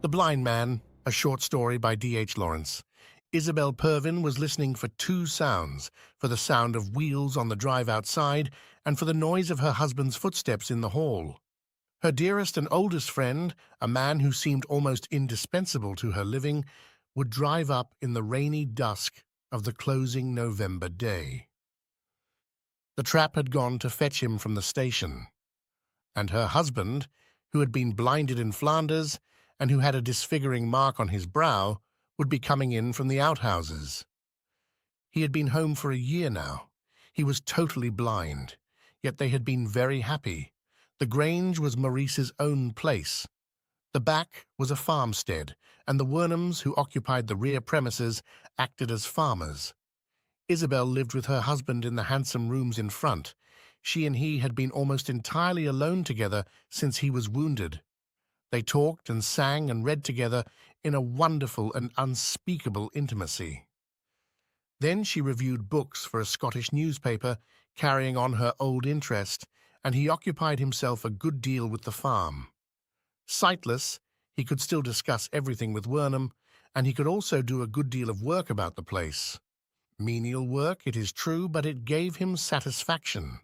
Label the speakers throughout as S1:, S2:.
S1: The Blind Man, a short story by D.H. Lawrence. Isabel Pervin was listening for two sounds, for the sound of wheels on the drive outside and for the noise of her husband's footsteps in the hall. Her dearest and oldest friend, a man who seemed almost indispensable to her living, would drive up in the rainy dusk of the closing November day. The trap had gone to fetch him from the station, and her husband, who had been blinded in Flanders and who had a disfiguring mark on his brow, would be coming in from the outhouses. He had been home for a year now. He was totally blind, yet they had been very happy. The Grange was Maurice's own place. The back was a farmstead, and the Wernhams, who occupied the rear premises, acted as farmers. Isabel lived with her husband in the handsome rooms in front. She and he had been almost entirely alone together since he was wounded. They talked and sang and read together in a wonderful and unspeakable intimacy. Then she reviewed books for a Scottish newspaper, carrying on her old interest, and he occupied himself a good deal with the farm. Sightless, he could still discuss everything with Wernham, and he could also do a good deal of work about the place. Menial work, it is true, but it gave him satisfaction.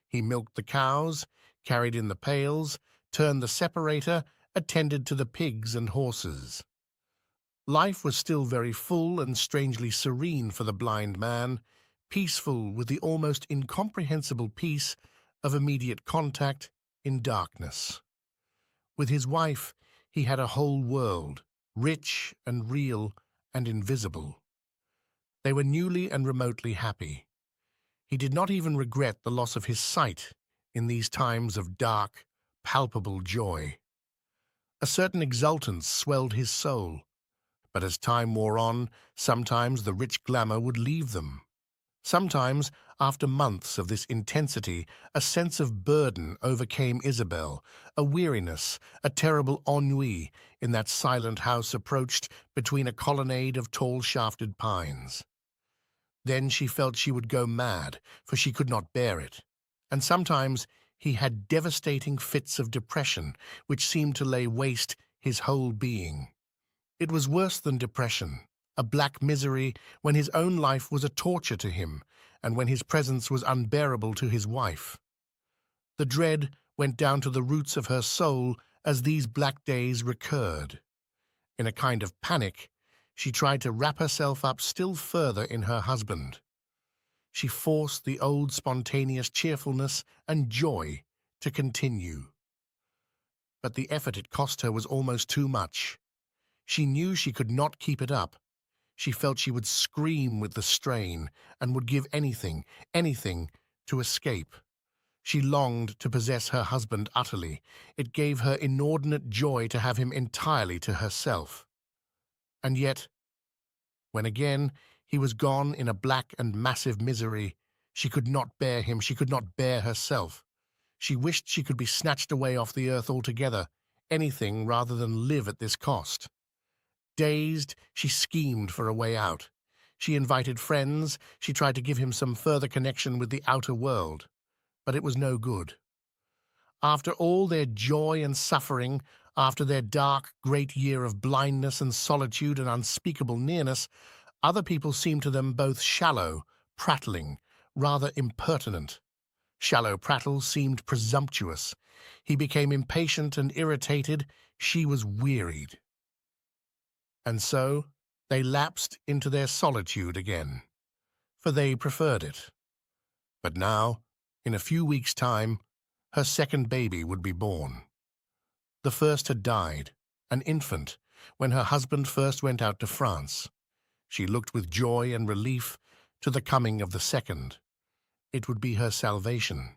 S1: He milked the cows, carried in the pails, turned the separator, attended to the pigs and horses. Life was still very full and strangely serene for the blind man, peaceful with the almost incomprehensible peace of immediate contact in darkness. With his wife, he had a whole world, rich and real and invisible. They were newly and remotely happy. He did not even regret the loss of his sight in these times of dark, palpable joy. A certain exultance swelled his soul, but as time wore on, sometimes the rich glamour would leave them. Sometimes, after months of this intensity, a sense of burden overcame Isabel, a weariness, a terrible ennui in that silent house approached between a colonnade of tall shafted pines. Then she felt she would go mad, for she could not bear it. And sometimes he had devastating fits of depression, which seemed to lay waste his whole being. It was worse than depression, a black misery when his own life was a torture to him, and when his presence was unbearable to his wife. The dread went down to the roots of her soul as these black days recurred. In a kind of panic, she tried to wrap herself up still further in her husband. She forced the old spontaneous cheerfulness and joy to continue. But the effort it cost her was almost too much. She knew she could not keep it up. She felt she would scream with the strain and would give anything, anything, to escape. She longed to possess her husband utterly. It gave her inordinate joy to have him entirely to herself. And yet, when again he was gone in a black and massive misery, she could not bear him, she could not bear herself. She wished she could be snatched away off the earth altogether, anything rather than live at this cost. Dazed, she schemed for a way out. She invited friends, she tried to give him some further connection with the outer world, but it was no good. After all their joy and suffering, after their dark, great year of blindness and solitude and unspeakable nearness, other people seemed to them both shallow, prattling, rather impertinent. Shallow prattle seemed presumptuous. He became impatient and irritated. She was wearied. And so they lapsed into their solitude again, for they preferred it. But now, in a few weeks' time, her second baby would be born. The first had died, an infant, when her husband first went out to France. She looked with joy and relief to the coming of the second. It would be her salvation.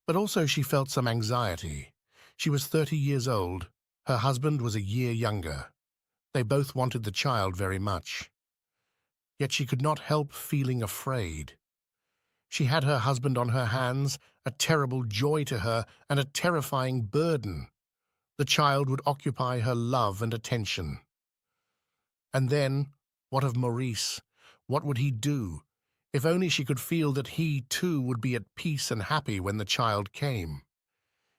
S1: But also she felt some anxiety. She was 30 years old. Her husband was a year younger. They both wanted the child very much. Yet she could not help feeling afraid. She had her husband on her hands, a terrible joy to her and a terrifying burden. The child would occupy her love and attention. And then, what of Maurice? What would he do? If only she could feel that he, too, would be at peace and happy when the child came.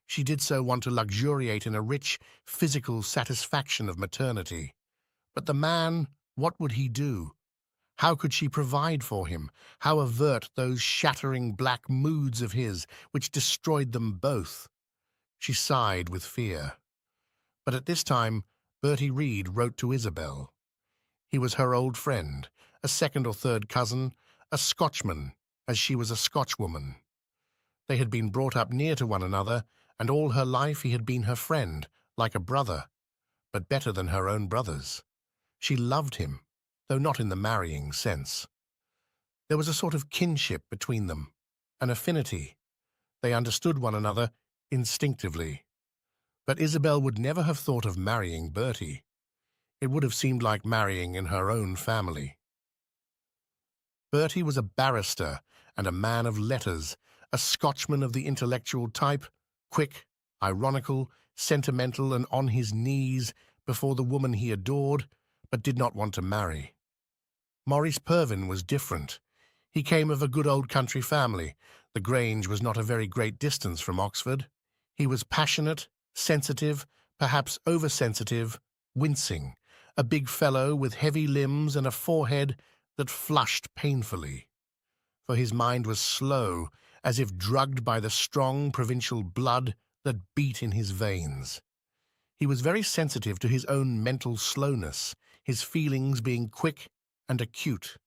S1: She did so want to luxuriate in a rich, physical satisfaction of maternity. But the man, what would he do? How could she provide for him? How avert those shattering black moods of his which destroyed them both? She sighed with fear. But at this time, Bertie Reed wrote to Isabel. He was her old friend, a second or third cousin, a Scotchman, as she was a Scotchwoman. They had been brought up near to one another, and all her life he had been her friend, like a brother, but better than her own brothers. She loved him, though not in the marrying sense. There was a sort of kinship between them, an affinity. They understood one another instinctively. But Isabel would never have thought of marrying Bertie. It would have seemed like marrying in her own family. Bertie was a barrister and a man of letters, a Scotchman of the intellectual type, quick, ironical, sentimental, and on his knees before the woman he adored, but did not want to marry. Maurice Pervin was different. He came of a good old country family. The Grange was not a very great distance from Oxford. He was passionate, sensitive, perhaps oversensitive, wincing, a big fellow with heavy limbs and a forehead that flushed painfully. For his mind was slow, as if drugged by the strong provincial blood that beat in his veins. He was very sensitive to his own mental slowness, his feelings being quick and acute,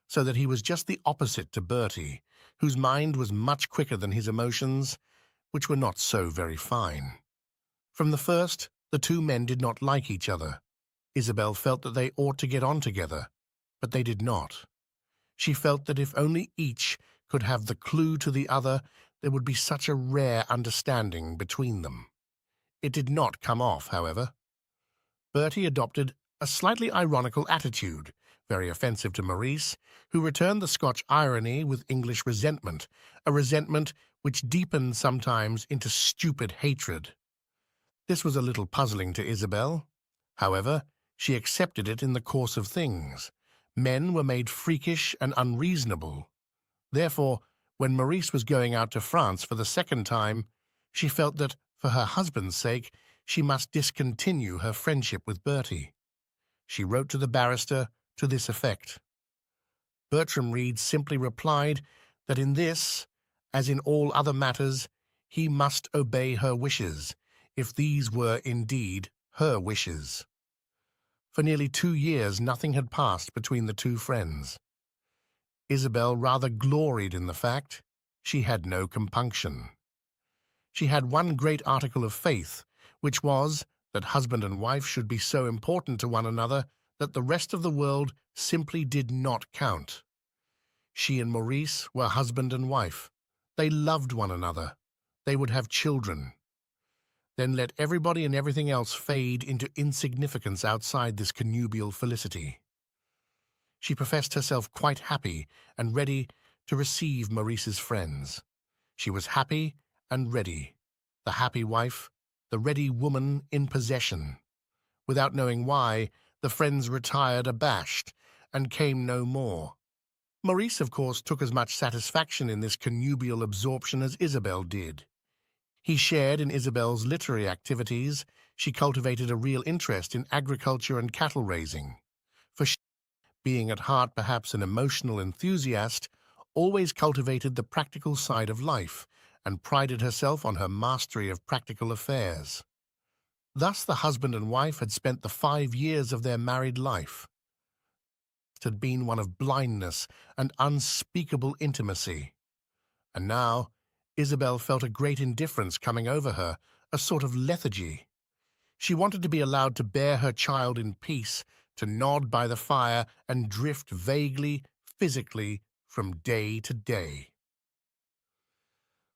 S1: so that he was just the opposite to Bertie, whose mind was much quicker than his emotions, which were not so very fine. From the first, the two men did not like each other. Isabel felt that they ought to get on together, but they did not. She felt that if only each could have the clue to the other, there would be such a rare understanding between them. It did not come off, however. Bertie adopted a slightly ironical attitude, very offensive to Maurice, who returned the Scotch irony with English resentment, a resentment which deepened sometimes into stupid hatred. This was a little puzzling to Isabel. However, she accepted it in the course of things. Men were made freakish and unreasonable. Therefore, when Maurice was going out to France for the second time, she felt that, for her husband's sake, she must discontinue her friendship with Bertie. She wrote to the barrister to this effect. Bertram Reed simply replied that in this, as in all other matters, he must obey her wishes, if these were indeed her wishes. For nearly 2 years nothing had passed between the two friends. Isabel rather gloried in the fact. She had no compunction. She had one great article of faith, which was that husband and wife should be so important to one another that the rest of the world simply did not count. She and Maurice were husband and wife. They loved one another. They would have children. Then let everybody and everything else fade into insignificance outside this connubial felicity. She professed herself quite happy and ready to receive Maurice's friends. She was happy and ready, the happy wife, the ready woman in possession. Without knowing why, the friends retired abashed and came no more. Maurice, of course, took as much satisfaction in this connubial absorption as Isabel did. He shared in Isabel's literary activities. She cultivated a real interest in agriculture and cattle raising. For she, being at heart perhaps an emotional enthusiast, always cultivated the practical side of life and prided herself on her mastery of practical affairs. Thus the husband and wife had spent the 5 years of their married life. It had been one of blindness and unspeakable intimacy. And now Isabel felt a great indifference coming over her, a sort of lethargy. She wanted to be allowed to bear her child in peace, to nod by the fire and drift vaguely, physically, from day to day.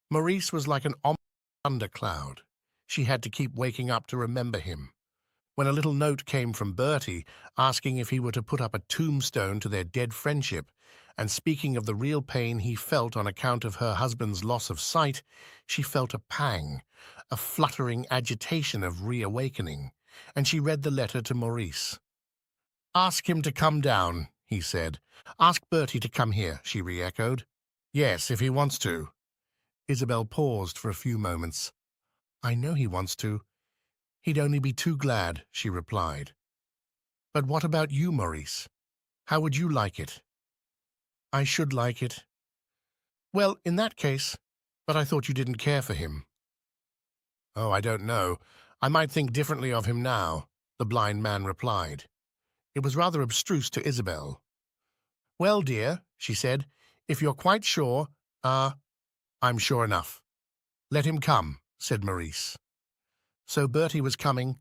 S1: Maurice was like an ominous thundercloud. She had to keep waking up to remember him. When a little note came from Bertie asking if he were to put up a tombstone to their dead friendship, and speaking of the real pain he felt on account of her husband's loss of sight, she felt a pang, a fluttering agitation of reawakening, and she read the letter to Maurice. "Ask him to come down," he said. "Ask Bertie to come here," she re-echoed. "Yes, if he wants to." Isabel paused for a few moments. I know he wants to. He'd only be too glad, she replied. But what about you, Maurice? How would you like it? I should like it. Well, in that case, but I thought you didn't care for him. Oh, I don't know. I might think differently of him now, the blind man replied. It was rather abstruse to Isabel. Well, dear, she said, if you're quite sure, I'm sure enough. Let him come, said Maurice. So Bertie was coming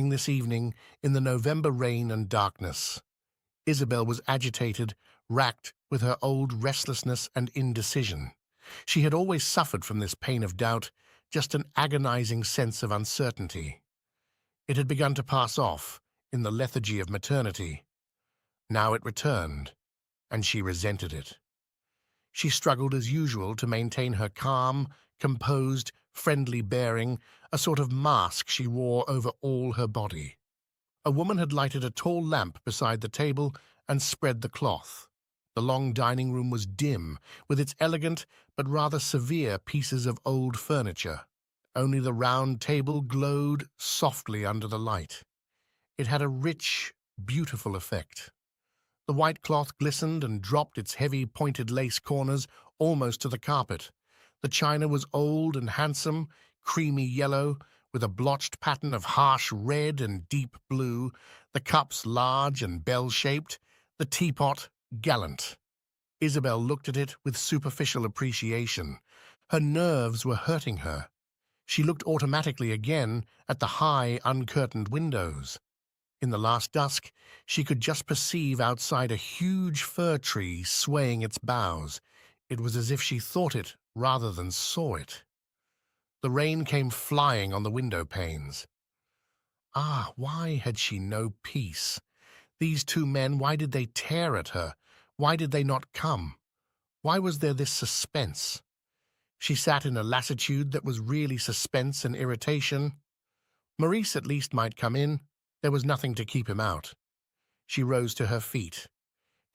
S1: this evening in the November rain and darkness. Isabel was agitated, racked with her old restlessness and indecision. She had always suffered from this pain of doubt, just an agonizing sense of uncertainty. It had begun to pass off in the lethargy of maternity. Now it returned, and she resented it. She struggled as usual to maintain her calm, composed, friendly bearing, a sort of mask she wore over all her body. A woman had lighted a tall lamp beside the table and spread the cloth. The long dining room was dim, with its elegant but rather severe pieces of old furniture. Only the round table glowed softly under the light. It had a rich, beautiful effect. The white cloth glistened and dropped its heavy pointed lace corners almost to the carpet. The china was old and handsome, creamy yellow, with a blotched pattern of harsh red and deep blue, the cups large and bell-shaped, the teapot gallant. Isabel looked at it with superficial appreciation. Her nerves were hurting her. She looked automatically again at the high, uncurtained windows. In the last dusk, she could just perceive outside a huge fir tree swaying its boughs. It was as if she thought it rather than saw it. The rain came flying on the window panes. Ah, why had she no peace? These two men, why did they tear at her? Why did they not come? Why was there this suspense? She sat in a lassitude that was really suspense and irritation. Maurice at least might come in. There was nothing to keep him out. She rose to her feet.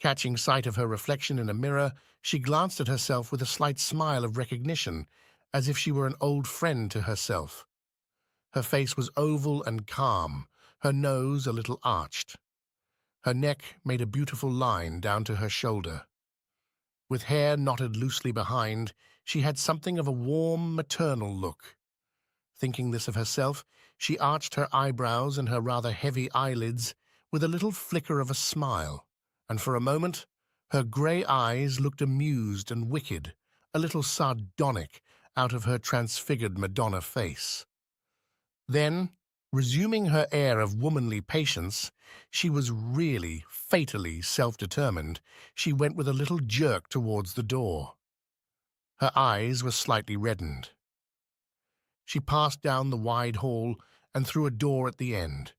S1: Catching sight of her reflection in a mirror, she glanced at herself with a slight smile of recognition, as if she were an old friend to herself. Her face was oval and calm, her nose a little arched. Her neck made a beautiful line down to her shoulder. With hair knotted loosely behind, she had something of a warm, maternal look. Thinking this of herself, she arched her eyebrows and her rather heavy eyelids with a little flicker of a smile, and for a moment her grey eyes looked amused and wicked, a little sardonic, out of her transfigured Madonna face. Then, resuming her air of womanly patience, she was really, fatally self-determined. She went with a little jerk towards the door. Her eyes were slightly reddened. She passed down the wide hall and through a door at the end.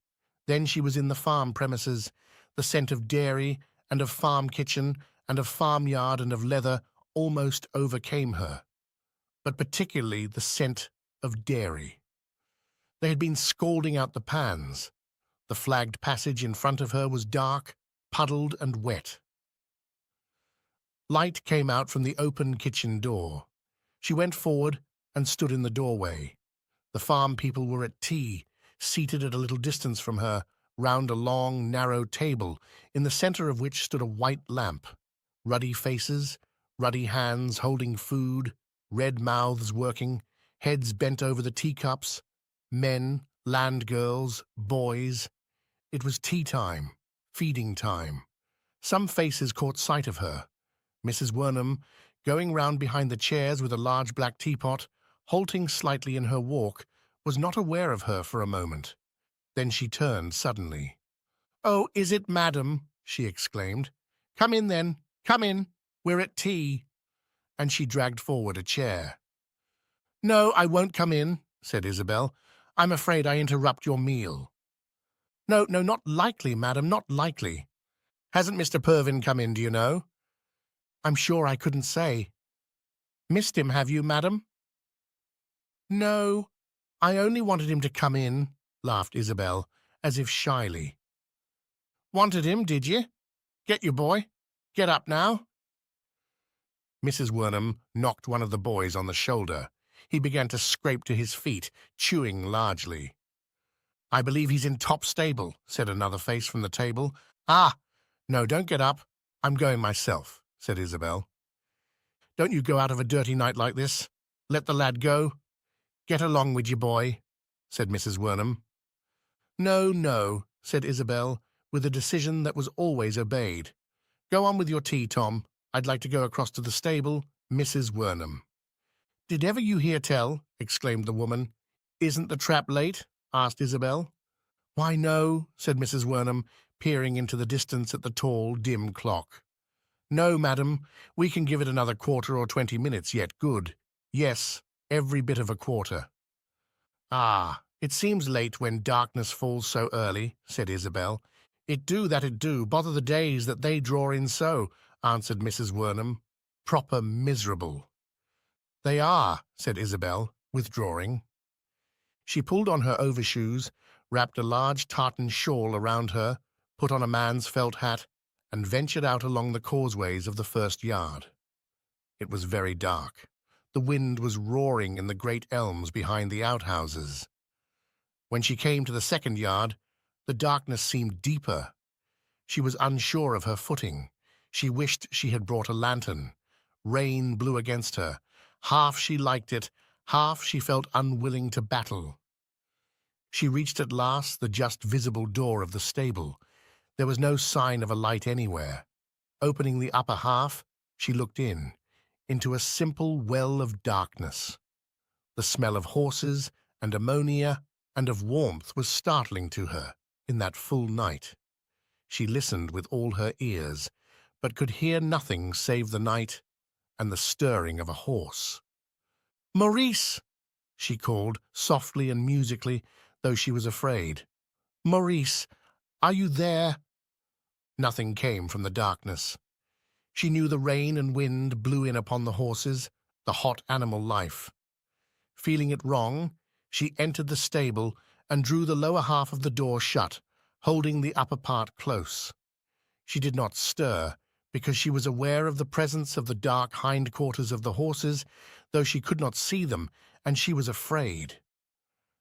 S1: Then she was in the farm premises. The scent of dairy and of farm kitchen and of farmyard and of leather almost overcame her, but particularly the scent of dairy. They had been scalding out the pans. The flagged passage in front of her was dark, puddled and wet. Light came out from the open kitchen door. She went forward and stood in the doorway. The farm people were at tea, seated at a little distance from her, round a long, narrow table, in the centre of which stood a white lamp. Ruddy faces, ruddy hands holding food, red mouths working, heads bent over the teacups, men, land girls, boys. It was tea time, feeding time. Some faces caught sight of her. Mrs. Wernham, going round behind the chairs with a large black teapot, halting slightly in her walk, was not aware of her for a moment. Then she turned suddenly. "Oh, is it, madam?" she exclaimed. "Come in, then. Come in. We're at tea." And she dragged forward a chair. "No, I won't come in," said Isabel. "I'm afraid I interrupt your meal." "No, no, not likely, madam, not likely. Hasn't Mr. Pervin come in, do you know?" "I'm sure I couldn't say." "Missed him, have you, madam?" "No, I only wanted him to come in," laughed Isabel, as if shyly. "Wanted him, did you? Get your boy. Get up now." Mrs. Wernham knocked one of the boys on the shoulder. He began to scrape to his feet, chewing largely. "I believe he's in top stable," said another face from the table. "Ah, no, don't get up. I'm going myself," said Isabel. "Don't you go out of a dirty night like this. Let the lad go. Get along with you, boy," said Mrs. Wernham. "No, no," said Isabel, with a decision that was always obeyed. "Go on with your tea, Tom. I'd like to go across to the stable, Mrs. Wernham." "Did ever you hear tell?" exclaimed the woman. "Isn't the trap late?" asked Isabel. "Why, no," said Mrs. Wernham, peering into the distance at the tall, dim clock. "No, madam, we can give it another quarter or 20 minutes yet good. Yes, every bit of a quarter." "Ah, it seems late when darkness falls so early," said Isabel. "It do, that it do. Bother the days that they draw in so," answered Mrs. Wernham. "Proper miserable." "They are," said Isabel, withdrawing. She pulled on her overshoes, wrapped a large tartan shawl around her, put on a man's felt hat, and ventured out along the causeways of the first yard. It was very dark. The wind was roaring in the great elms behind the outhouses. When she came to the second yard, the darkness seemed deeper. She was unsure of her footing. She wished she had brought a lantern. Rain blew against her. Half she liked it, half she felt unwilling to battle. She reached at last the just visible door of the stable. There was no sign of a light anywhere. Opening the upper half, she looked in, into a simple well of darkness. The smell of horses and ammonia and of warmth was startling to her in that full night. She listened with all her ears, but could hear nothing save the night and the stirring of a horse. "Maurice!" she called, softly and musically, though she was afraid. "Maurice, are you there?" Nothing came from the darkness. She knew the rain and wind blew in upon the horses, the hot animal life. Feeling it wrong, she entered the stable and drew the lower half of the door shut, holding the upper part close. She did not stir, because she was aware of the presence of the dark hindquarters of the horses, though she could not see them, and she was afraid.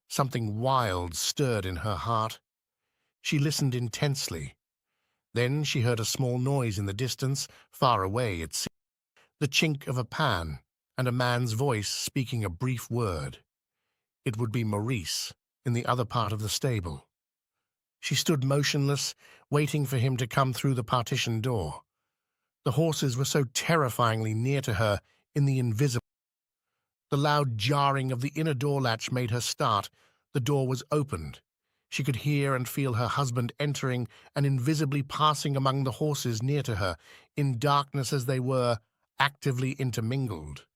S1: Something wild stirred in her heart. She listened intensely. Then she heard a small noise in the distance, far away it seemed, the chink of a pan, and a man's voice speaking a brief word. It would be Maurice, in the other part of the stable. She stood motionless, waiting for him to come through the partition door. The horses were so terrifyingly near to her in the invisible. The loud jarring of the inner door latch made her start. The door was opened. She could hear and feel her husband entering and invisibly passing among the horses near to her, in darkness as they were, actively intermingled.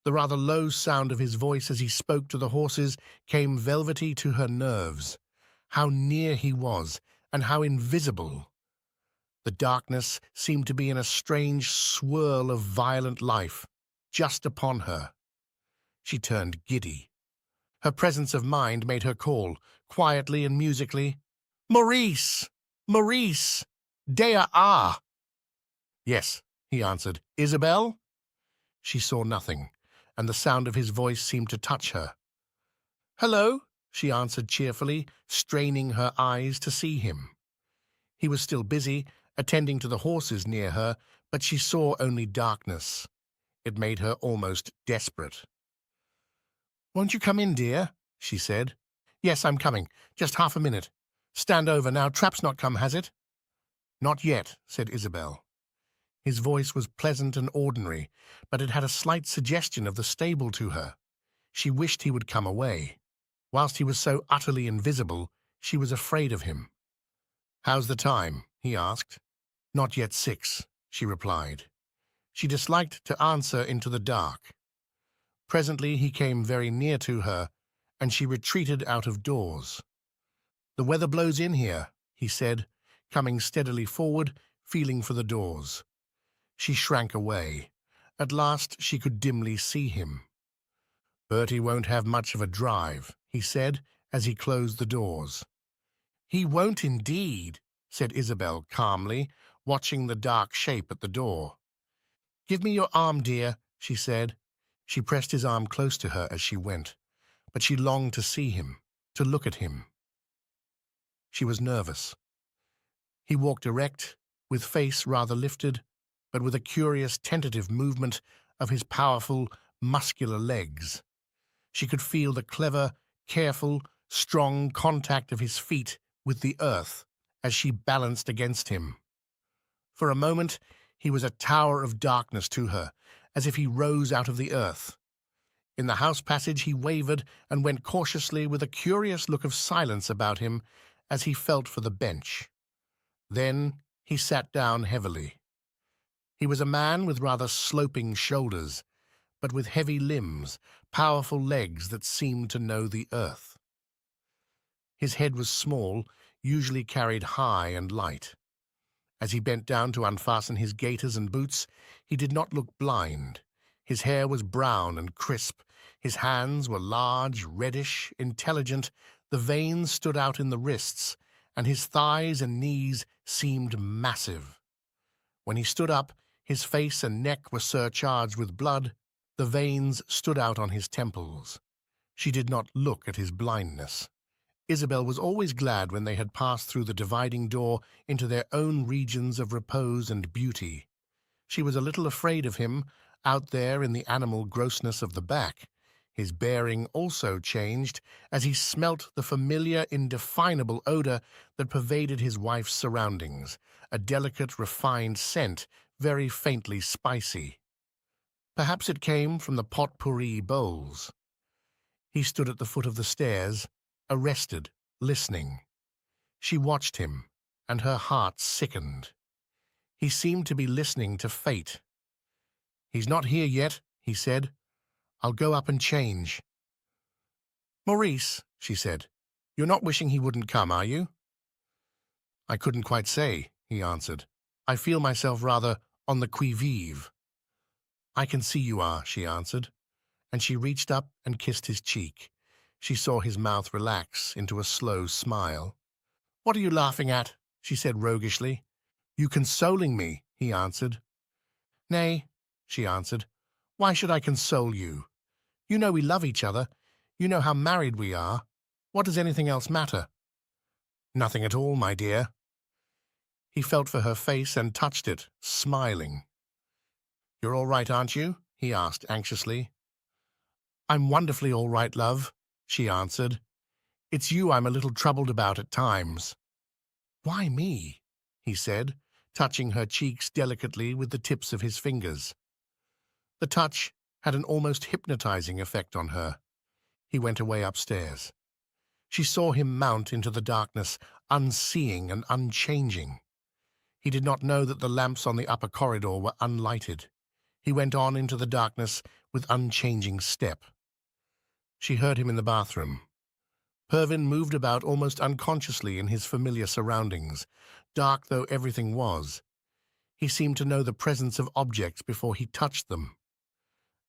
S1: The rather low sound of his voice as he spoke to the horses came velvety to her nerves. How near he was, and how invisible! The darkness seemed to be in a strange swirl of violent life, just upon her. She turned giddy. Her presence of mind made her call, quietly and musically, "Maurice! Maurice! Dea ah!" "Yes," he answered. "Isabel?" She saw nothing, and the sound of his voice seemed to touch her. "Hello," she answered cheerfully, straining her eyes to see him. He was still busy, attending to the horses near her, but she saw only darkness. It made her almost desperate. "Won't you come in, dear?" she said. "Yes, I'm coming. Just half a minute. Stand over now. Trap's not come, has it?" "Not yet," said Isabel. His voice was pleasant and ordinary, but it had a slight suggestion of the stable to her. She wished he would come away. Whilst he was so utterly invisible, she was afraid of him. "How's the time?" he asked. "Not yet 6, she replied. She disliked to answer into the dark. Presently he came very near to her, and she retreated out of doors. "The weather blows in here," he said, coming steadily forward, feeling for the doors. She shrank away. At last she could dimly see him. "Bertie won't have much of a drive," he said, as he closed the doors. "He won't indeed," said Isabel calmly, watching the dark shape at the door. "Give me your arm, dear," she said. She pressed his arm close to her as she went, but she longed to see him, to look at him. She was nervous. He walked erect, with face rather lifted, but with a curious tentative movement of his powerful, muscular legs. She could feel the clever, careful, strong contact of his feet with the earth as she balanced against him. For a moment, he was a tower of darkness to her, as if he rose out of the earth. In the house passage he wavered and went cautiously with a curious look of silence about him as he felt for the bench. Then he sat down heavily. He was a man with rather sloping shoulders, but with heavy limbs, powerful legs that seemed to know the earth. His head was small, usually carried high and light. As he bent down to unfasten his gaiters and boots, he did not look blind. His hair was brown and crisp. His hands were large, reddish, intelligent. The veins stood out in the wrists, and his thighs and knees seemed massive. When he stood up, his face and neck were surcharged with blood. The veins stood out on his temples. She did not look at his blindness. Isabel was always glad when they had passed through the dividing door into their own regions of repose and beauty. She was a little afraid of him, out there in the animal grossness of the back. His bearing also changed as he smelt the familiar, indefinable odor that pervaded his wife's surroundings, a delicate, refined scent, very faintly spicy. Perhaps it came from the potpourri bowls. He stood at the foot of the stairs, arrested, listening. She watched him, and her heart sickened. He seemed to be listening to fate. "He's not here yet," he said. "I'll go up and change." "Maurice," she said, "you're not wishing he wouldn't come, are you?" "I couldn't quite say," he answered. "I feel myself rather on the qui-vive." "I can see you are," she answered, and she reached up and kissed his cheek. She saw his mouth relax into a slow smile. "What are you laughing at?" she said roguishly. "You consoling me," he answered. "Nay," she answered. "Why should I console you? You know we love each other. You know how married we are. What does anything else matter?" "Nothing at all, my dear." He felt for her face and touched it, smiling. "You're all right, aren't you?" he asked anxiously. "I'm wonderfully all right, love," she answered. "It's you I'm a little troubled about at times." "Why me?" he said, touching her cheeks delicately with the tips of his fingers. The touch had an almost hypnotizing effect on her. He went away upstairs. She saw him mount into the darkness, unseeing and unchanging. He did not know that the lamps on the upper corridor were unlighted. He went on into the darkness with unchanging step. She heard him in the bathroom. Pervin moved about almost unconsciously in his familiar surroundings, dark though everything was. He seemed to know the presence of objects before he touched them.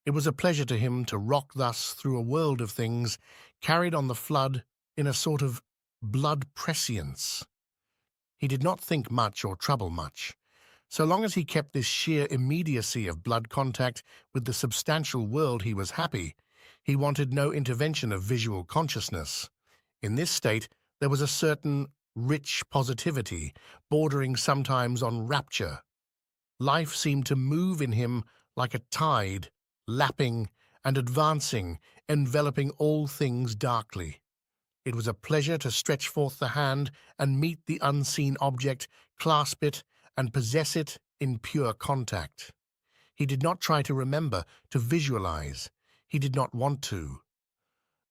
S1: It was a pleasure to him to rock thus through a world of things, carried on the flood in a sort of blood prescience. He did not think much or trouble much. So long as he kept this sheer immediacy of blood contact with the substantial world, he was happy. He wanted no intervention of visual consciousness. In this state, there was a certain rich positivity, bordering sometimes on rapture. Life seemed to move in him like a tide, lapping and advancing, enveloping all things darkly. It was a pleasure to stretch forth the hand and meet the unseen object, clasp it, and possess it in pure contact. He did not try to remember, to visualize. He did not want to.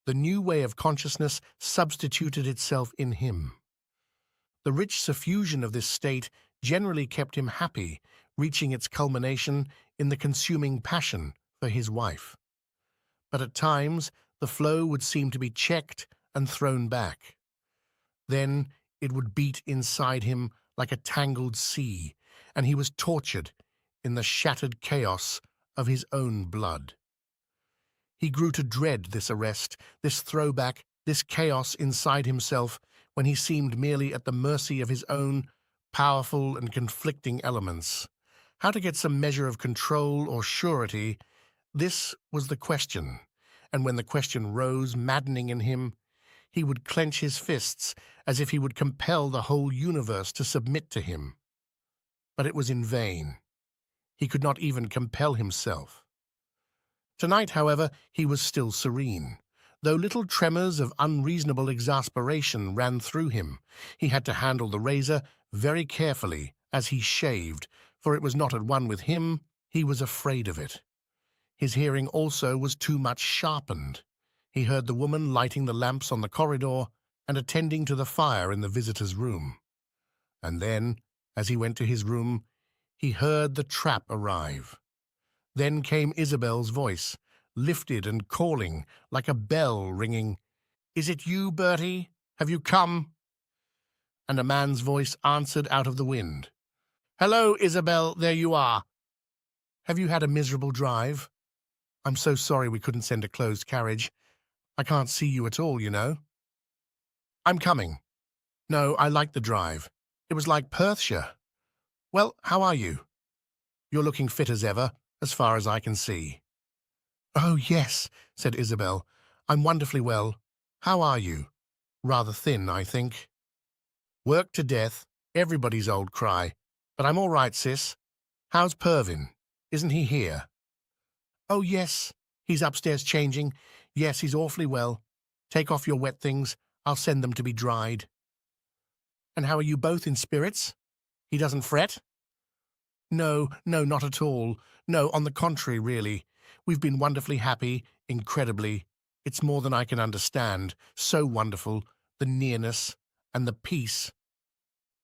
S1: The new way of consciousness substituted itself in him. The rich suffusion of this state generally kept him happy, reaching its culmination in the consuming passion for his wife. But at times the flow would seem to be checked and thrown back. Then it would beat inside him like a tangled sea, and he was tortured in the shattered chaos of his own blood. He grew to dread this arrest, this throwback, this chaos inside himself, when he seemed merely at the mercy of his own powerful and conflicting elements. How to get some measure of control or surety, This was the question, and when the question rose maddening in him, he would clench his fists as if he would compel the whole universe to submit to him. But it was in vain. He could not even compel himself. Tonight, however, he was still serene. Though little tremors of unreasonable exasperation ran through him, he had to handle the razor very carefully as he shaved, for it was not at one with him. He was afraid of it. His hearing also was too much sharpened. He heard the woman lighting the lamps on the corridor and attending to the fire in the visitor's room. And then, as he went to his room, he heard the trap arrive. Then came Isabel's voice, lifted and calling, like a bell ringing. "Is it you, Bertie? Have you come?" And a man's voice answered out of the wind. "Hello, Isabel, there you are. Have you had a miserable drive? I'm so sorry we couldn't send a closed carriage. I can't see you at all, you know." "I'm coming." "No, I liked the drive. It was like Perthshire. Well, how are you?" "You're looking fit as ever, as far as I can see." "Oh, yes," said Isabel. "I'm wonderfully well. How are you?" "Rather thin, I think." "Worked to death. Everybody's old cry. But I'm all right, sis. How's Pervin? Isn't he here?" "Oh, yes. He's upstairs changing. Yes, he's awfully well. Take off your wet things. I'll send them to be dried." "And how are you both in spirits? He doesn't fret?" "No, no, not at all. No, on the contrary, really. We've been wonderfully happy, incredibly. It's more than I can understand. So wonderful, the nearness and the peace."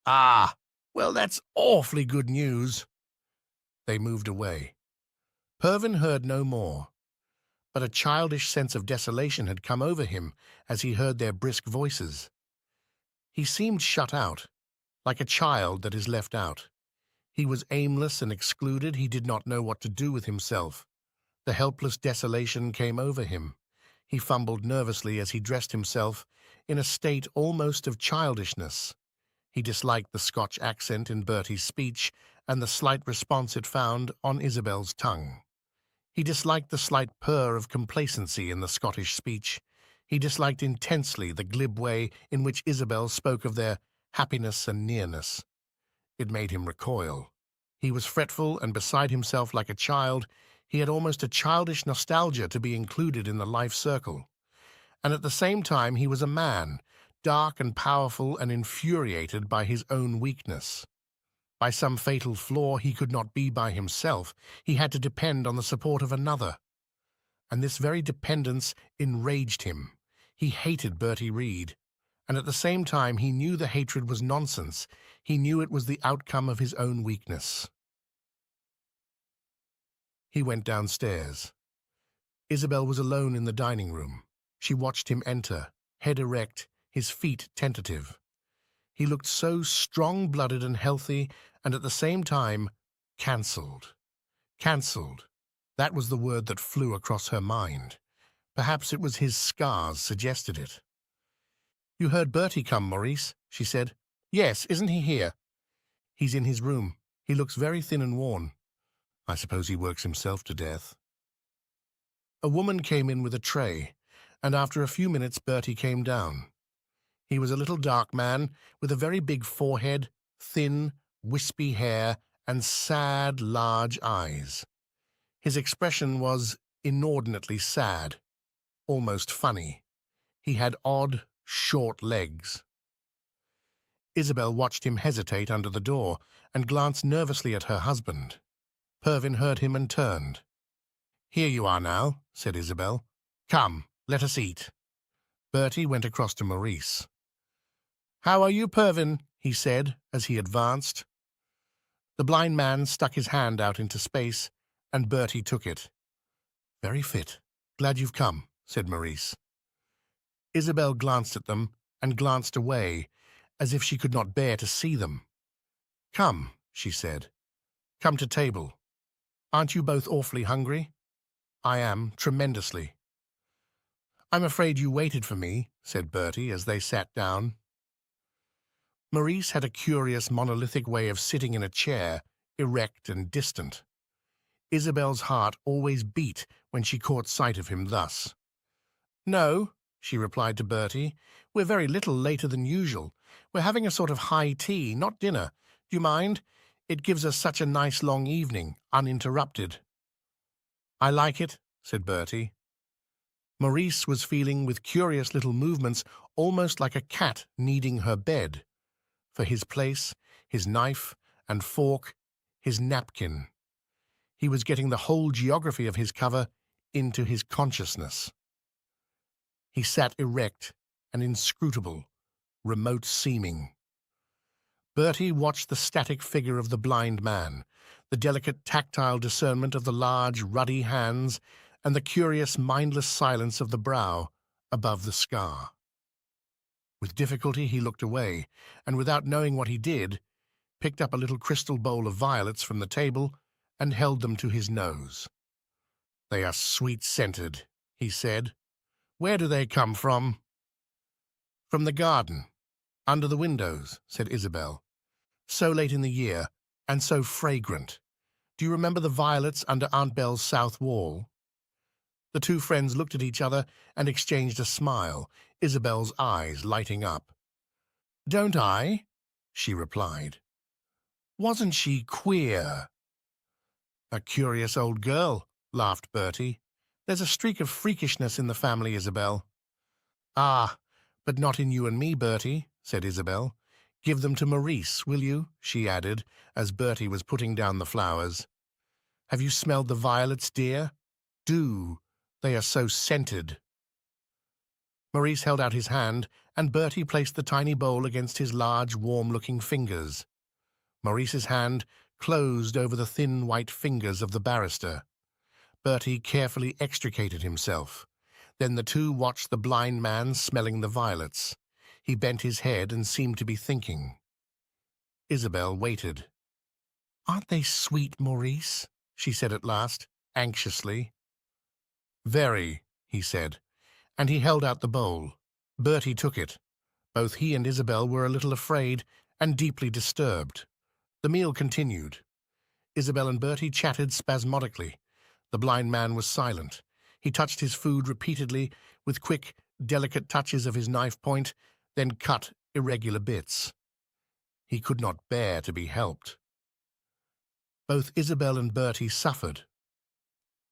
S1: "Ah, well, that's awfully good news." They moved away. Pervin heard no more, but a childish sense of desolation had come over him as he heard their brisk voices. He seemed shut out, like a child that is left out. He was aimless and excluded. He did not know what to do with himself. The helpless desolation came over him. He fumbled nervously as he dressed himself, in a state almost of childishness. He disliked the Scotch accent in Bertie's speech and the slight response it found on Isabel's tongue. He disliked the slight purr of complacency in the Scottish speech. He disliked intensely the glib way in which Isabel spoke of their happiness and nearness. It made him recoil. He was fretful and beside himself like a child. He had almost a childish nostalgia to be included in the life circle. And at the same time he was a man, dark and powerful and infuriated by his own weakness. By some fatal flaw he could not be by himself. He had to depend on the support of another. And this very dependence enraged him. He hated Bertie Reed. And at the same time he knew the hatred was nonsense. He knew it was the outcome of his own weakness. He went downstairs. Isabel was alone in the dining room. She watched him enter, head erect, his feet tentative. He looked so strong-blooded and healthy, and at the same time, cancelled. Cancelled. That was the word that flew across her mind. Perhaps it was his scars suggested it. "You heard Bertie come, Maurice," she said. "Yes, isn't he here?" "He's in his room. He looks very thin and worn. I suppose he works himself to death." A woman came in with a tray, and after a few minutes Bertie came down. He was a little dark man with a very big forehead, thin, wispy hair, and sad, large eyes. His expression was inordinately sad, almost funny. He had odd, short legs. Isabel watched him hesitate under the door and glanced nervously at her husband. Pervin heard him and turned. "Here you are now," said Isabel. "Come, let us eat." Bertie went across to Maurice. "How are you, Pervin?" he said as he advanced. The blind man stuck his hand out into space, and Bertie took it. "Very fit. Glad you've come," said Maurice. Isabel glanced at them and glanced away, as if she could not bear to see them. "Come," she said. "Come to table. Aren't you both awfully hungry?" "I am, tremendously." "I'm afraid you waited for me," said Bertie as they sat down. Maurice had a curious monolithic way of sitting in a chair, erect and distant. Isabel's heart always beat when she caught sight of him thus. "No," she replied to Bertie. "We're very little later than usual. We're having a sort of high tea, not dinner. Do you mind? It gives us such a nice long evening, uninterrupted." "I like it," said Bertie. Maurice was feeling with curious little movements, almost like a cat needing her bed, for his place, his knife and fork, his napkin. He was getting the whole geography of his cover into his consciousness. He sat erect and inscrutable, remote-seeming. Bertie watched the static figure of the blind man, the delicate tactile discernment of the large, ruddy hands, and the curious, mindless silence of the brow above the scar. With difficulty he looked away, and without knowing what he did, picked up a little crystal bowl of violets from the table and held them to his nose. "They are sweet-scented," he said. "Where do they come from?" "From the garden, under the windows," said Isabel. "So late in the year, and so fragrant. Do you remember the violets under Aunt Belle's south wall?" The two friends looked at each other and exchanged a smile, Isabel's eyes lighting up. "Don't I?" she replied. "Wasn't she queer?" "A curious old girl," laughed Bertie. "There's a streak of freakishness in the family, Isabel." "Ah, but not in you and me, Bertie," said Isabel. "Give them to Maurice, will you?" she added, as Bertie was putting down the flowers. "Have you smelled the violets, dear? Do. They are so scented." Maurice held out his hand, and Bertie placed the tiny bowl against his large, warm-looking fingers. Maurice's hand closed over the thin white fingers of the barrister. Bertie carefully extricated himself. Then the two watched the blind man smelling the violets. He bent his head and seemed to be thinking. Isabel waited. "Aren't they sweet, Maurice?" she said at last, anxiously. "Very," he said, and he held out the bowl. Bertie took it. Both he and Isabel were a little afraid and deeply disturbed. The meal continued. Isabel and Bertie chatted spasmodically. The blind man was silent. He touched his food repeatedly with quick, delicate touches of his knife point, then cut irregular bits. He could not bear to be helped. Both Isabel and Bertie suffered.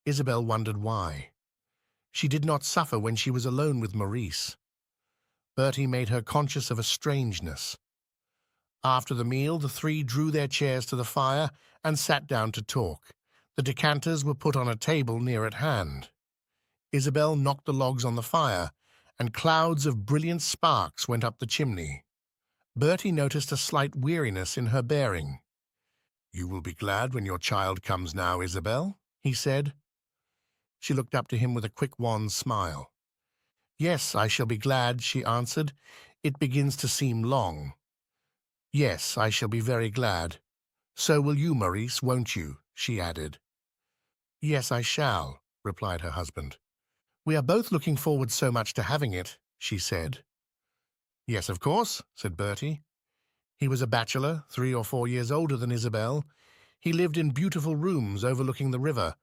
S1: Isabel wondered why. She did not suffer when she was alone with Maurice. Bertie made her conscious of a strangeness. After the meal, the three drew their chairs to the fire and sat down to talk. The decanters were put on a table near at hand. Isabel knocked the logs on the fire, and clouds of brilliant sparks went up the chimney. Bertie noticed a slight weariness in her bearing. "You will be glad when your child comes now, Isabel," he said. She looked up to him with a quick, wan smile. "Yes, I shall be glad," she answered. "It begins to seem long." "Yes, I shall be very glad. So will you, Maurice, won't you?" she added. "Yes, I shall," replied her husband. "We are both looking forward so much to having it," she said. "Yes, of course," said Bertie. He was a bachelor, 3 or 4 years older than Isabel. He lived in beautiful rooms overlooking the river,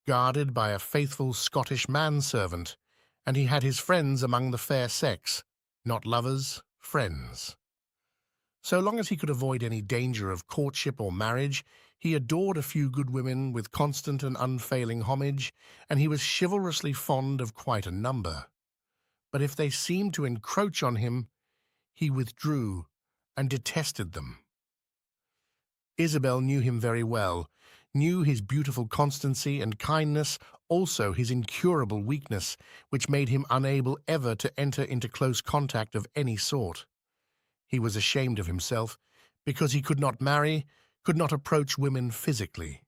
S1: guarded by a faithful Scottish manservant, and he had his friends among the fair sex, not lovers, friends. So long as he could avoid any danger of courtship or marriage, he adored a few good women with constant and unfailing homage, and he was chivalrously fond of quite a number. But if they seemed to encroach on him, he withdrew and detested them. Isabel knew him very well, knew his beautiful constancy and kindness, also his incurable weakness, which made him unable ever to enter into close contact of any sort. He was ashamed of himself because he could not marry, could not approach women physically.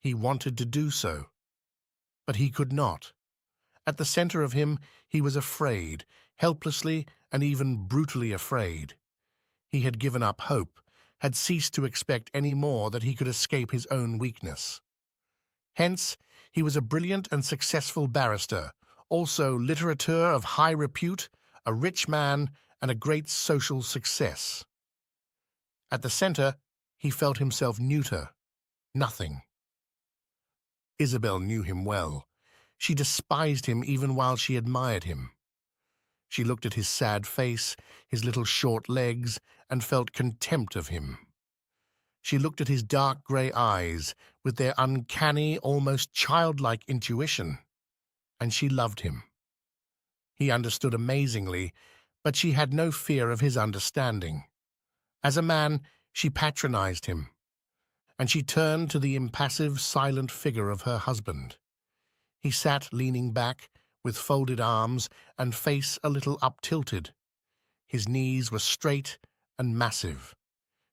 S1: He wanted to do so, but he could not. At the center of him, he was afraid, helplessly and even brutally afraid. He had given up hope, had ceased to expect any more that he could escape his own weakness. Hence, he was a brilliant and successful barrister, also litterateur of high repute, a rich man, and a great social success. At the center, he felt himself neuter, nothing. Isabel knew him well. She despised him even while she admired him. She looked at his sad face, his little short legs, and felt contempt of him. She looked at his dark grey eyes with their uncanny, almost childlike intuition, and she loved him. He understood amazingly, but she had no fear of his understanding. As a man, she patronized him, and she turned to the impassive, silent figure of her husband. He sat leaning back, with folded arms and face a little up-tilted. His knees were straight and massive.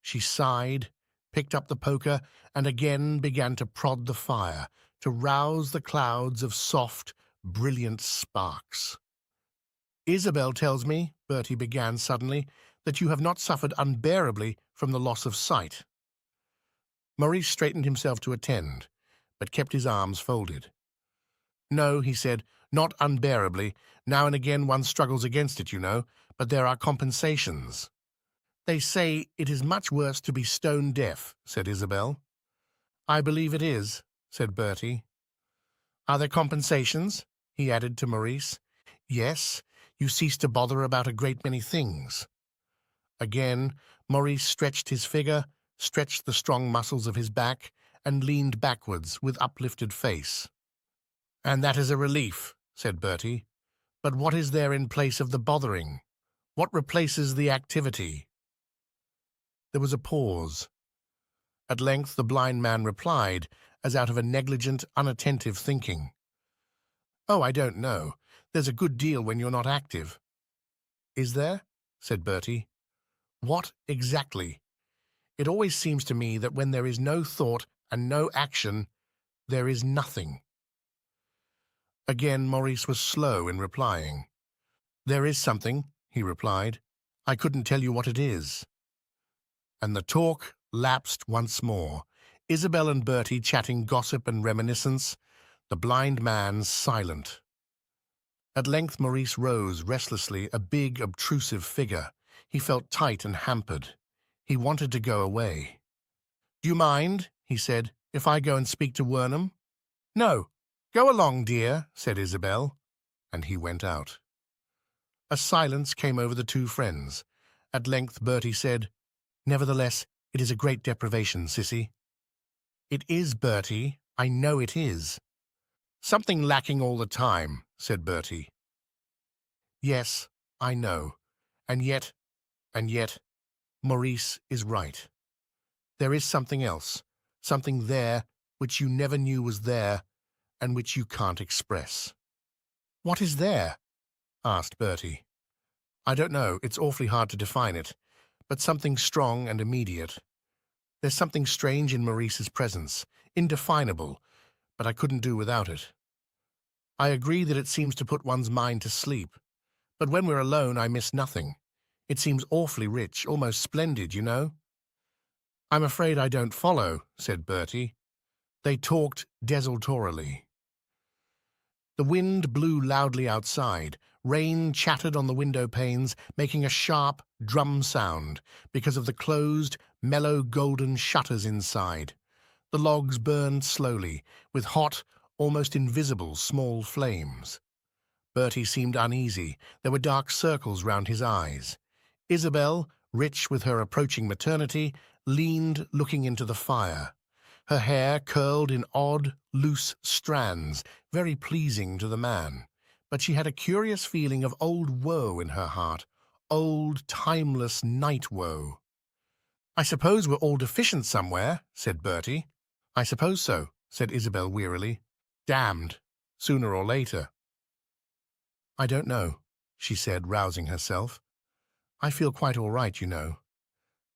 S1: She sighed, picked up the poker, and again began to prod the fire, to rouse the clouds of soft, brilliant sparks. "Isabel tells me," Bertie began suddenly, "that you have not suffered unbearably from the loss of sight." Maurice straightened himself to attend, but kept his arms folded. "No," he said, "not unbearably. Now and again one struggles against it, you know, but there are compensations." "They say it is much worse to be stone-deaf," said Isabel. "I believe it is," said Bertie. "Are there compensations?" he added to Maurice. "Yes, you cease to bother about a great many things." Again, Maurice stretched his figure, stretched the strong muscles of his back, and leaned backwards with uplifted face. "And that is a relief," said Bertie. "But what is there in place of the bothering? What replaces the activity?" There was a pause. At length the blind man replied, as out of a negligent, unattentive thinking. "Oh, I don't know. There's a good deal when you're not active." "Is there?" said Bertie. "What exactly? It always seems to me that when there is no thought and no action, there is nothing." Again Maurice was slow in replying. "There is something," he replied. "I couldn't tell you what it is." And the talk lapsed once more, Isabel and Bertie chatting gossip and reminiscence, the blind man silent. At length Maurice rose restlessly, a big, obtrusive figure. He felt tight and hampered. He wanted to go away. "Do you mind," he said, "if I go and speak to Wernham?" "No. Go along, dear," said Isabel, and he went out. A silence came over the two friends. At length Bertie said, "Nevertheless, it is a great deprivation, Sissy." "It is, Bertie. I know it is." "Something lacking all the time," said Bertie. "Yes, I know. And yet, Maurice is right. There is something else, something there which you never knew was there and which you can't express." "What is there?" asked Bertie. "I don't know. It's awfully hard to define it, but something strong and immediate. There's something strange in Maurice's presence, indefinable, but I couldn't do without it. I agree that it seems to put one's mind to sleep, but when we're alone I miss nothing. It seems awfully rich, almost splendid, you know." "I'm afraid I don't follow," said Bertie. They talked desultorily. The wind blew loudly outside. Rain chattered on the window panes, making a sharp drum sound because of the closed, mellow golden shutters inside. The logs burned slowly, with hot, almost invisible small flames. Bertie seemed uneasy. There were dark circles round his eyes. Isabel, rich with her approaching maternity, leaned looking into the fire. Her hair curled in odd, loose strands, very pleasing to the man. But she had a curious feeling of old woe in her heart, old, timeless night woe. "I suppose we're all deficient somewhere," said Bertie. "I suppose so," said Isabel wearily. "Damned, sooner or later." "I don't know," she said, rousing herself. "I feel quite all right, you know.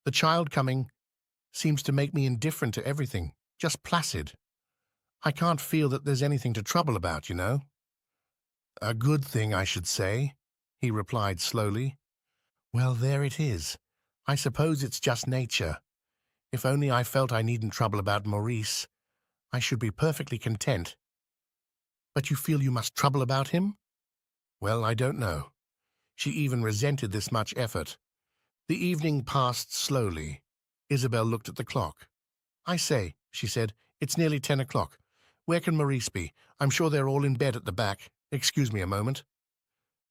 S1: The child coming seems to make me indifferent to everything, just placid. I can't feel that there's anything to trouble about, you know." "A good thing, I should say," he replied slowly. "Well, there it is. I suppose it's just nature. If only I felt I needn't trouble about Maurice, I should be perfectly content." "But you feel you must trouble about him?" "Well, I don't know." She even resented this much effort. The evening passed slowly. Isabel looked at the clock. "I say," she said, "it's nearly 10 o'clock. Where can Maurice be? I'm sure they're all in bed at the back. Excuse me a moment."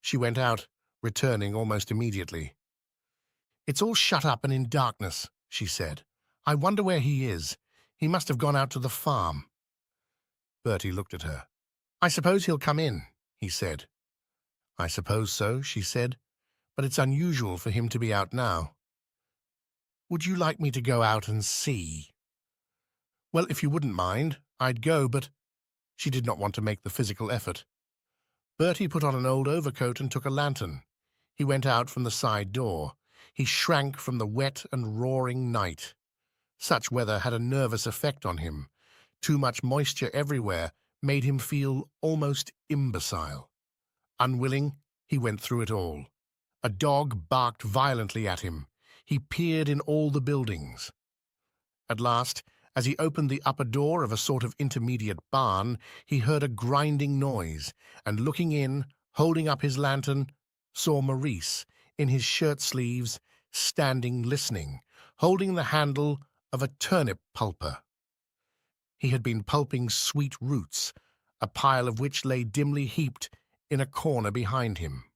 S1: She went out, returning almost immediately. "It's all shut up and in darkness," she said. "I wonder where he is. He must have gone out to the farm." Bertie looked at her. "I suppose he'll come in," he said. "I suppose so," she said, "but it's unusual for him to be out now." "Would you like me to go out and see?" "Well, if you wouldn't mind, I'd go, but—" She did not want to make the physical effort. Bertie put on an old overcoat and took a lantern. He went out from the side door. He shrank from the wet and roaring night. Such weather had a nervous effect on him. Too much moisture everywhere made him feel almost imbecile. Unwilling, he went through it all. A dog barked violently at him. He peered in all the buildings. At last, as he opened the upper door of a sort of intermediate barn, he heard a grinding noise, and looking in, holding up his lantern, saw Maurice, in his shirt-sleeves, standing listening, holding the handle of a turnip pulper. He had been pulping sweet roots, a pile of which lay dimly heaped in a corner behind him.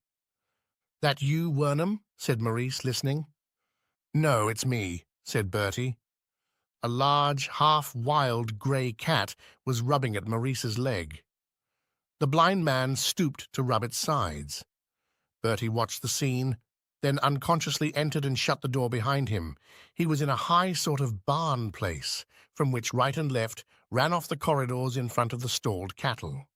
S1: "That you, Wernham?" said Maurice, listening. "No, it's me," said Bertie. A large, half-wild grey cat was rubbing at Maurice's leg. The blind man stooped to rub its sides. Bertie watched the scene, then unconsciously entered and shut the door behind him. He was in a high sort of barn place, from which right and left ran off the corridors in front of the stalled cattle.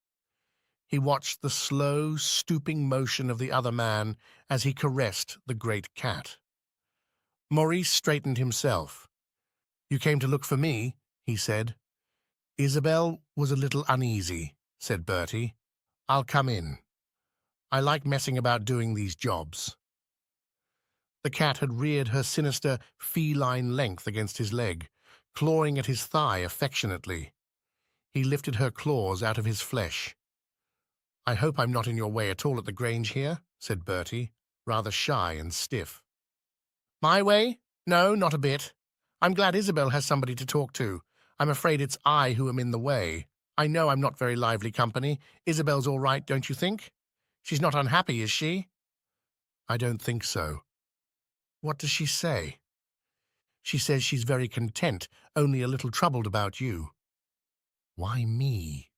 S1: He watched the slow, stooping motion of the other man as he caressed the great cat. Maurice straightened himself. "You came to look for me," he said. "Isabel was a little uneasy," said Bertie. "I'll come in. I like messing about doing these jobs." The cat had reared her sinister, feline length against his leg, clawing at his thigh affectionately. He lifted her claws out of his flesh. "I hope I'm not in your way at all at the Grange here," said Bertie, rather shy and stiff. "My way? No, not a bit. I'm glad Isabel has somebody to talk to. I'm afraid it's I who am in the way. I know I'm not very lively company. Isabel's all right, don't you think? She's not unhappy, is she?" "I don't think so." "What does she say?" "She says she's very content, only a little troubled about you." "Why me?"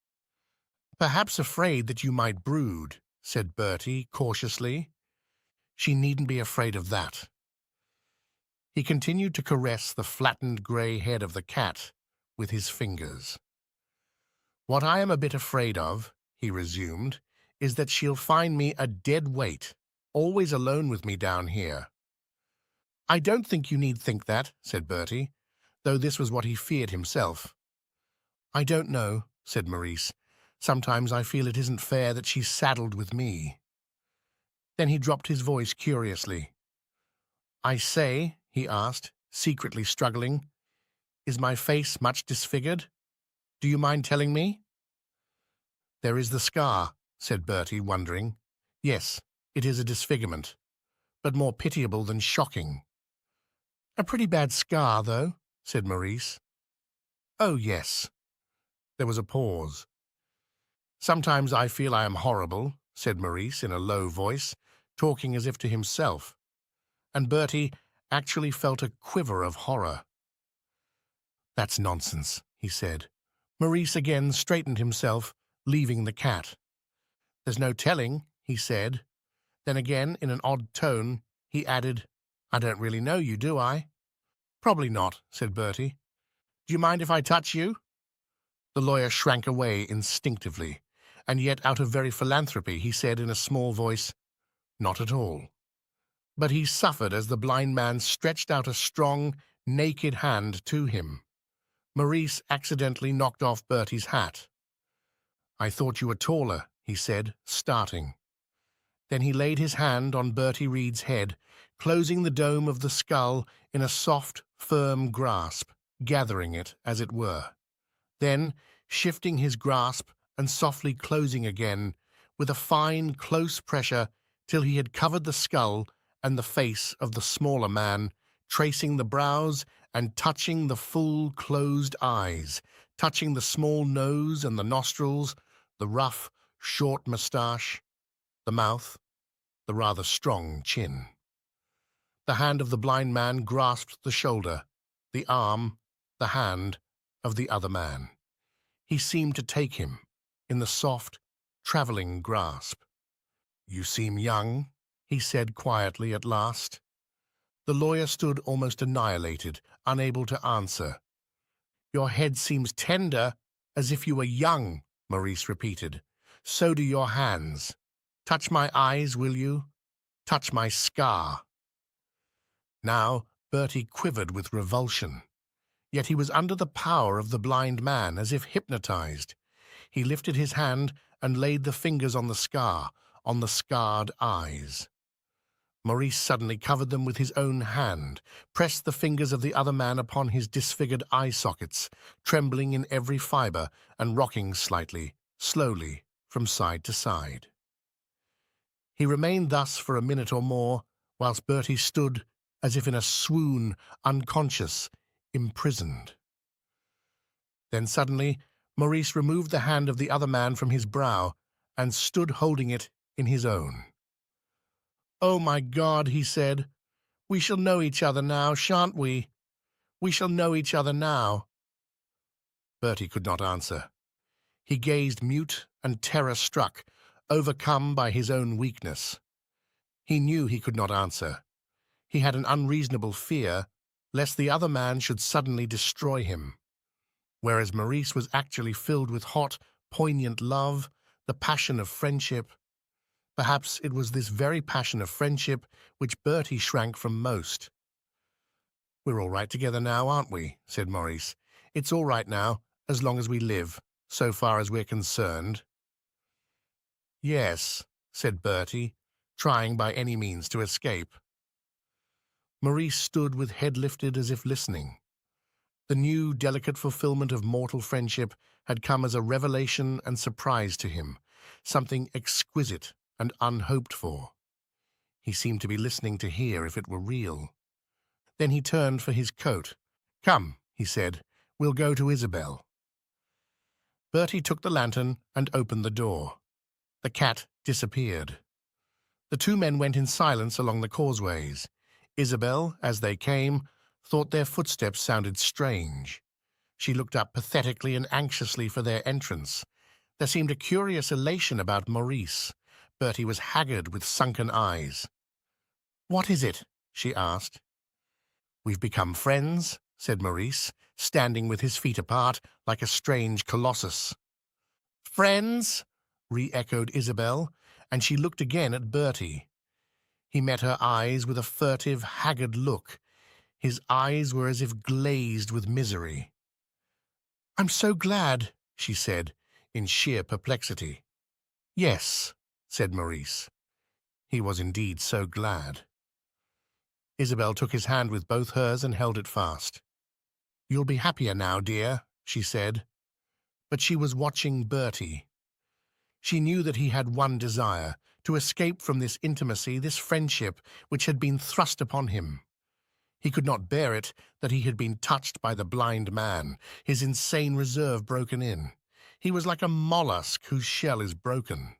S1: "Perhaps afraid that you might brood," said Bertie cautiously. "She needn't be afraid of that." He continued to caress the flattened grey head of the cat with his fingers. "What I am a bit afraid of," he resumed, "is that she'll find me a dead weight, always alone with me down here." "I don't think you need think that," said Bertie, though this was what he feared himself. "I don't know," said Maurice. "Sometimes I feel it isn't fair that she's saddled with me." Then he dropped his voice curiously. "I say," he asked, secretly struggling, "is my face much disfigured? Do you mind telling me?" "There is the scar," said Bertie, wondering. "Yes, it is a disfigurement, but more pitiable than shocking." "A pretty bad scar, though," said Maurice. "Oh, yes." There was a pause. "Sometimes I feel I am horrible," said Maurice in a low voice, talking as if to himself, and Bertie actually felt a quiver of horror. "That's nonsense," he said. Maurice again straightened himself, leaving the cat. "There's no telling," he said. Then again, in an odd tone, he added, "I don't really know you, do I?" "Probably not," said Bertie. "Do you mind if I touch you?" The lawyer shrank away instinctively, and yet out of very philanthropy he said in a small voice, "Not at all." But he suffered as the blind man stretched out a strong, naked hand to him. Maurice accidentally knocked off Bertie's hat. "I thought you were taller," he said, starting. Then he laid his hand on Bertie Reed's head, closing the dome of the skull in a soft, firm grasp, gathering it, as it were. Then, shifting his grasp and softly closing again, with a fine, close pressure till he had covered the skull and the face of the smaller man, tracing the brows and touching the full closed eyes, touching the small nose and the nostrils, the rough, short moustache, the mouth, the rather strong chin. The hand of the blind man grasped the shoulder, the arm, the hand of the other man. He seemed to take him in the soft, travelling grasp. "You seem young," he said quietly at last. The lawyer stood almost annihilated, unable to answer. "Your head seems tender, as if you were young," Maurice repeated. "So do your hands. Touch my eyes, will you? Touch my scar." Now Bertie quivered with revulsion. Yet he was under the power of the blind man, as if hypnotized. He lifted his hand and laid the fingers on the scar, on the scarred eyes. Maurice suddenly covered them with his own hand, pressed the fingers of the other man upon his disfigured eye sockets, trembling in every fibre and rocking slightly, slowly, from side to side. He remained thus for a minute or more, whilst Bertie stood as if in a swoon, unconscious, imprisoned. Then suddenly Maurice removed the hand of the other man from his brow and stood holding it in his own. "Oh, my God," he said, "we shall know each other now, shan't we? We shall know each other now." Bertie could not answer. He gazed mute and terror-struck, overcome by his own weakness. He knew he could not answer. He had an unreasonable fear lest the other man should suddenly destroy him, whereas Maurice was actually filled with hot, poignant love, the passion of friendship. Perhaps it was this very passion of friendship which Bertie shrank from most. "We're all right together now, aren't we?" said Maurice. "It's all right now, as long as we live, so far as we're concerned." "Yes," said Bertie, trying by any means to escape. Maurice stood with head lifted as if listening. The new, delicate fulfillment of mortal friendship had come as a revelation and surprise to him, something exquisite and unhoped for. He seemed to be listening to hear if it were real. Then he turned for his coat. "Come," he said, "we'll go to Isabel." Bertie took the lantern and opened the door. The cat disappeared. The two men went in silence along the causeways. Isabel, as they came, thought their footsteps sounded strange. She looked up pathetically and anxiously for their entrance. There seemed a curious elation about Maurice. Bertie was haggard with sunken eyes. "What is it?" she asked. "We've become friends," said Maurice, standing with his feet apart like a strange colossus. "Friends?" re-echoed Isabel, and she looked again at Bertie. He met her eyes with a furtive, haggard look. His eyes were as if glazed with misery. "I'm so glad," she said, in sheer perplexity. "Yes," said Maurice. He was indeed so glad. Isabel took his hand with both hers and held it fast. "You'll be happier now, dear," she said. But she was watching Bertie. She knew that he had one desire, to escape from this intimacy, this friendship, which had been thrust upon him. He could not bear it that he had been touched by the blind man, his insane reserve broken in. He was like a mollusk whose shell is broken.